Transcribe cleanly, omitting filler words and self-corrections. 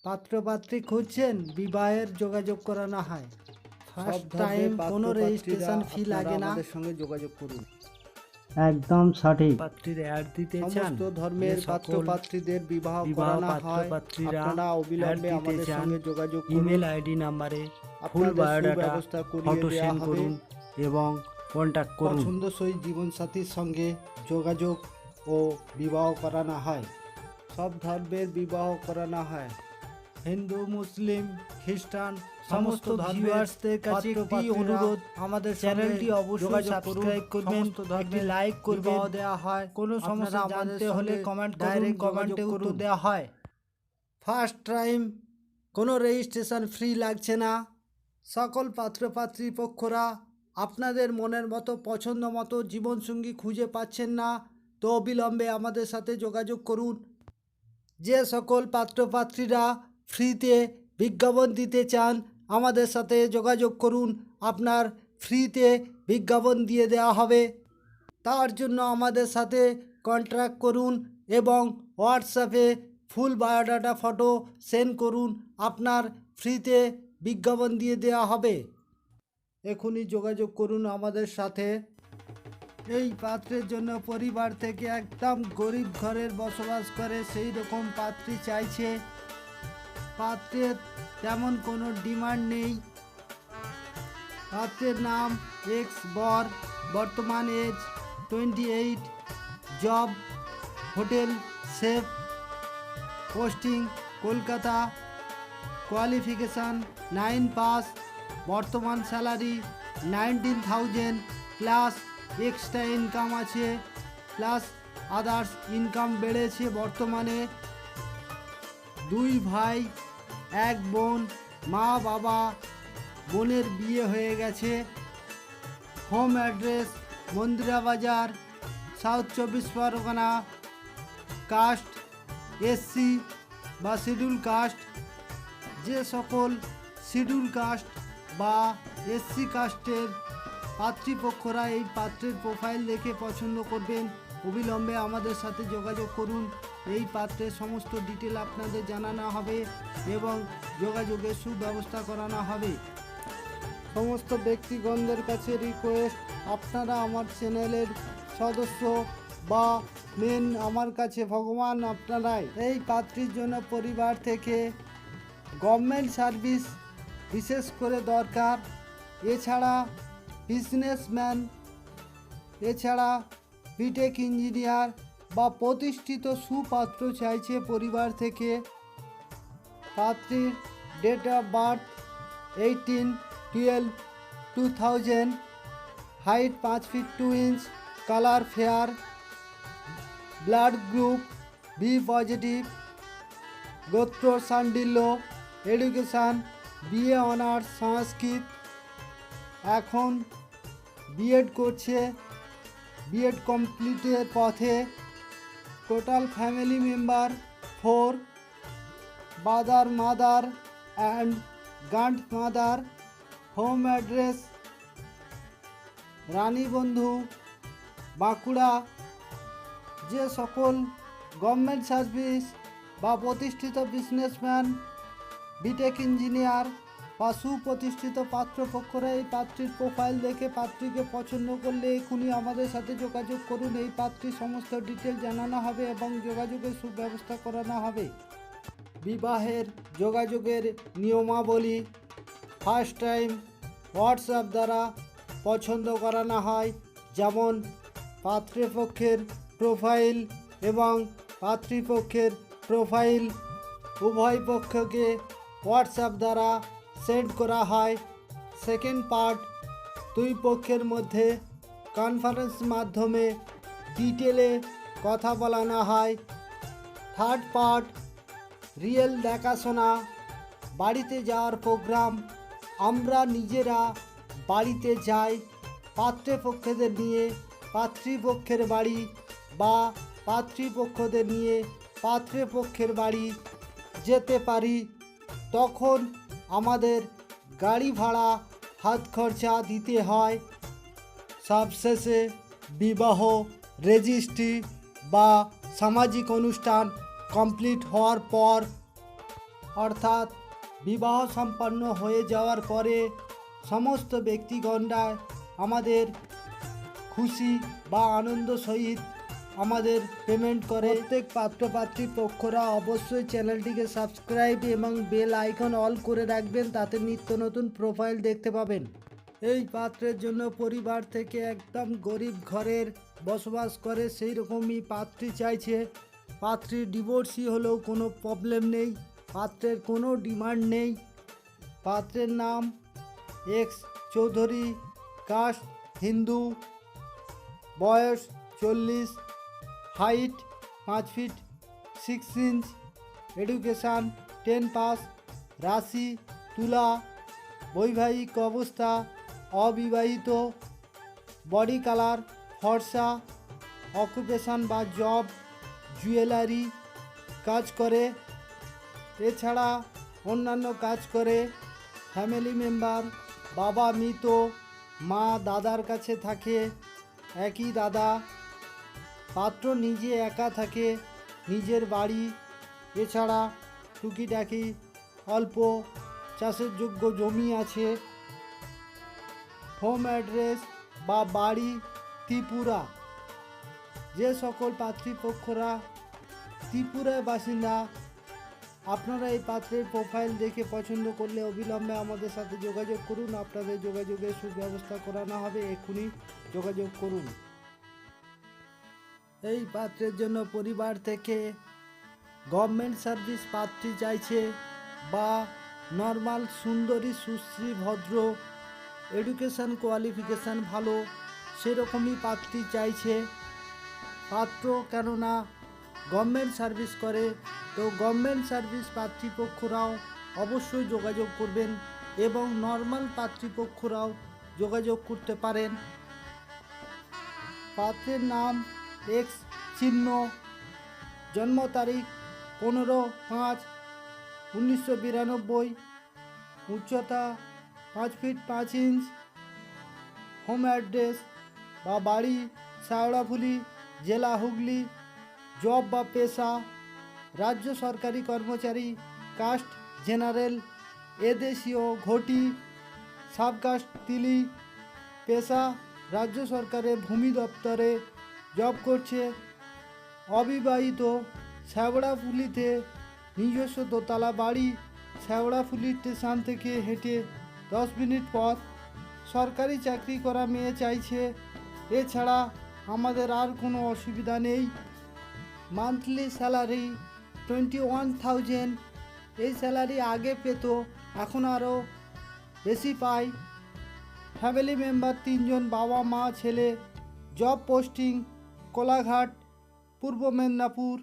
পাত্রপাত্রী খুঁজছেন, বিবাহের যোগাযোগ করানো হয়। ফার্স্ট টাইম কোনো রেজিস্ট্রেশন ফি লাগে না। আমাদের সঙ্গে যোগাযোগ করুন। একদম সঠিক। পাত্রীর অ্যাড দিতে চান, সমস্ত ধর্মের পাত্রপাত্রীদের বিবাহ করানো হয়। আপনারা অবিলম্বে আমাদের সঙ্গে যোগাযোগ করুন। ইমেল আইডি নাম্বারে ফুল আপনাদের বায়োডাটা, সুব্যবস্থা করিয়ে ফটো দেয়া সেন্ড হবে। করুন এবং কন্ট্যাক্ট করুন। পছন্দসই জীবনসাথীর সঙ্গে যোগাযোগ ও বিবাহ করানো হয়। সব ধর্মের বিবাহ করানো হয়। হিন্দু, মুসলিম, খ্রিস্টান সমস্ত ভিউয়ার্সদের কাছে একটি অনুরোধ, আমাদের চ্যানেলটি অবশ্যই সাবস্ক্রাইব করবেন, একটি লাইক করবেন। দেওয়া হয়। কোনো সমস্যা জানতে হলে কমেন্ট করুন, কমেন্টে উত্তর দেওয়া হয়। ফার্স্ট টাইম কোনো রেজিস্ট্রেশন ফ্রি লাগছে না। সকল পাত্রপাত্রী পক্ষরা আপনাদের মনের মতো পছন্দ মতো জীবনসঙ্গী খুঁজে পাচ্ছেন না, তো অবিলম্বে আমাদের সাথে যোগাযোগ করুন। যে সকল পাত্রপাত্রীরা ফ্রিতে বিজ্ঞাপন দিতে চান, আমাদের সাথে যোগাযোগ করুন। আপনার ফ্রিতে বিজ্ঞাপন দিয়ে দেওয়া হবে। তার জন্য আমাদের সাথে কন্ট্যাক্ট করুন এবং হোয়াটসঅ্যাপে ফুল বায়োডাটা ফটো সেন্ড করুন। আপনার ফ্রিতে বিজ্ঞাপন দিয়ে দেওয়া হবে। এখনই যোগাযোগ করুন আমাদের সাথে। এই পাত্রের জন্য পরিবার থেকে একদম গরিব ঘরের বসবাস করে সেই রকম পাত্রী চাইছে। পাত্রের তেমন কোনো ডিমান্ড নেই। পাত্রের নাম এক্স বর, বর্তমান age 28, job hotel chef, posting Kolkata, qualification 9 pass, বর্তমান স্যালারি 19,000 প্লাস এক্সট্রা ইনকাম আছে, প্লাস আদার্স ইনকাম বেড়েছে বর্তমানে। 2 ভাই 1 বোন, মা বাবা, বোনের বিয়ে হয়ে গেছে। হোম অ্যাড্রেস মন্দিরা বাজার, সাউথ 24 পরগনা। কাস্ট এসসি বা শিডিউল কাস্ট। যে সকল শিডিউল কাস্ট বা এসসি কাস্টের পাত্রীপক্ষরা এই পাত্রের প্রোফাইল দেখে পছন্দ করবেন, অবিলম্বে আমাদের সাথে যোগাযোগ করুন। এই পাত্রের সমস্ত ডিটেল আপনাদের জানানো হবে এবং যোগাযোগের সুব্যবস্থা করানো হবে। সমস্ত ব্যক্তিগণদের কাছে রিকোয়েস্ট, আপনারা আমার চ্যানেলের সদস্য বা মেন আমার কাছে ভগবান আপনারাই। এই পাত্রীর জন্য পরিবার থেকে গভর্নমেন্ট সার্ভিস বিশেষ করে দরকার। এছাড়া বিজনেসম্যান, এছাড়া বিটেক ইঞ্জিনিয়ার বা প্রতিষ্ঠিত সুপাত্র চাইছে পরিবার থেকে। পাত্রীর date of birth 18/12/2000, height 5 feet 2 inch, colour fair, blood group B positive, গোত্র Shandilya, education BA honours Sanskrit, এখন বিএড করছে, বিএড কমপ্লিটের পথে। Total family member 4, father mother and grandmother. Home address Ranibandh, Bankura. যে সকল গভর্নমেন্ট সার্ভিস বা প্রতিষ্ঠিত বিজনেসম্যান, বিটেক ইঞ্জিনিয়ার বা সুপ্রতিষ্ঠিত পাত্রপক্ষরা এই পাত্রীর প্রোফাইল দেখে পাত্রীকে পছন্দ করলে এখনই আমাদের সাথে যোগাযোগ করুন। এই পাত্রীর সমস্ত ডিটেল জানানো হবে এবং যোগাযোগের সুব্যবস্থা করানো হবে। বিবাহের যোগাযোগের নিয়মাবলী: ফার্স্ট টাইম হোয়াটসঅ্যাপ দ্বারা পছন্দ করানো হয়, যেমন পাত্রপক্ষের প্রোফাইল এবং পাত্রীপক্ষের প্রোফাইল উভয় পক্ষকে হোয়াটসঅ্যাপ দ্বারা সেন্ড করা হয়। সেকেন্ড পার্ট, দুই পক্ষের মধ্যে কনফারেন্স মাধ্যমে ডিটেলে কথা বলানো হয়। থার্ড পার্ট, রিয়েল দেখাশোনা, বাড়িতে যাওয়ার প্রোগ্রাম। আমরা নিজেরা বাড়িতে যাই পাত্রপক্ষদের নিয়ে পাত্রীপক্ষের বাড়ি বা পাত্রীপক্ষদের নিয়ে পাত্রপক্ষের বাড়ি যেতে পারি। তখন আমাদের গাড়ি ভাড়া হাত খরচা দিতে হয়। সবশেষে বিবাহ রেজিস্ট্রি বা সামাজিক অনুষ্ঠান কমপ্লিট হওয়ার পর অর্থাৎ বিবাহ সম্পন্ন হয়ে যাওয়ার পরে সমস্ত ব্যক্তিগণরা আমাদের খুশি বা আনন্দ সহিত আমাদের পেমেন্ট করে। প্রত্যেক পাত্রপাত্রী পক্ষরা অবশ্যই চ্যানেলটিকে সাবস্ক্রাইব এবং বেল আইকন অল করে রাখবেন, তাতে নিত্য নতুন প্রোফাইল দেখতে পাবেন। এই পাত্রের জন্য পরিবার থেকে একদম গরিব ঘরের বসবাস করে সেই রকমই পাত্রী চাইছে। পাত্রীর ডিভোর্সি হলেও কোনো প্রবলেম নেই, পাত্রের কোনো ডিমান্ড নেই। পাত্রের নাম এক্স চৌধুরী, কাস্ট হিন্দু, বয়স 40, height 5 feet 6 inch, education 10 pass, রাশি তুলা, বৈবাহিক অবস্থা অবিবাহিত, বডি কালার ফর্সা, অকুপেশান বা জব জুয়েলারি কাজ করে, এছাড়া অন্যান্য কাজ করে। ফ্যামিলি মেম্বার বাবা মৃত, মা দাদার কাছে থাকে, একই দাদা। পাত্র নিজে একা থাকে, নিজের বাড়ি, এছাড়া টুকিটাকি অল্প চাষের যোগ্য জমি আছে। হোম অ্যাড্রেস বা বাড়ি ত্রিপুরা। যে সকল পাত্রীপক্ষরা ত্রিপুরার বাসিন্দা আপনারা এই পাত্রের প্রোফাইল দেখে পছন্দ করলে অবিলম্বে আমাদের সাথে যোগাযোগ করুন, আপনাদের যোগাযোগের সুব্যবস্থা করানো হবে। এক্ষুনি যোগাযোগ করুন। এই পাত্রের জন্য পরিবার থেকে গভর্নমেন্ট সার্ভিস পাত্রী চাইছে বা নর্মাল সুন্দরী সুশ্রী ভদ্র এডুকেশান কোয়ালিফিকেশান ভালো সেরকমই পাত্রী চাইছে। পাত্র কেননা গভর্নমেন্ট সার্ভিস করে, তো গভর্নমেন্ট সার্ভিস পাত্রীপক্ষরাও অবশ্যই যোগাযোগ করবেন এবং নর্মাল পাত্রীপক্ষরাও যোগাযোগ করতে পারেন। পাত্রের নাম এক্স চিহ্ন, জন্ম তারিখ 15/5/1992, উচ্চতা 5 ফিট 5 ইঞ্চ, হোম অ্যাড্রেস বা বাড়ি শেওড়াফুলি, জেলা হুগলি, জব বা পেশা রাজ্য সরকারি কর্মচারী, কাস্ট জেনারেল, এদেশীয় ঘটি, সাবকাস্ট তিলি, পেশা রাজ্য সরকারের ভূমি দপ্তরে জব করছে, অবিবাহিত, শেওড়াফুলিতে নিজস্ব দোতলা বাড়ি, শেওড়াফুলি স্টেশন থেকে হেঁটে 10 মিনিট পথ, সরকারি চাকরি করা মেয়ে চাইছে। এছাড়া আমাদের আর কোনো অসুবিধা নেই। Monthly salary 21,000। এই স্যালারি আগে পেত, এখন আরও বেশি পায়। ফ্যামিলি মেম্বার 3 জন, বাবা মা ছেলে। জব পোস্টিং কোলাঘাট, পূর্ব মেদিনীপুর।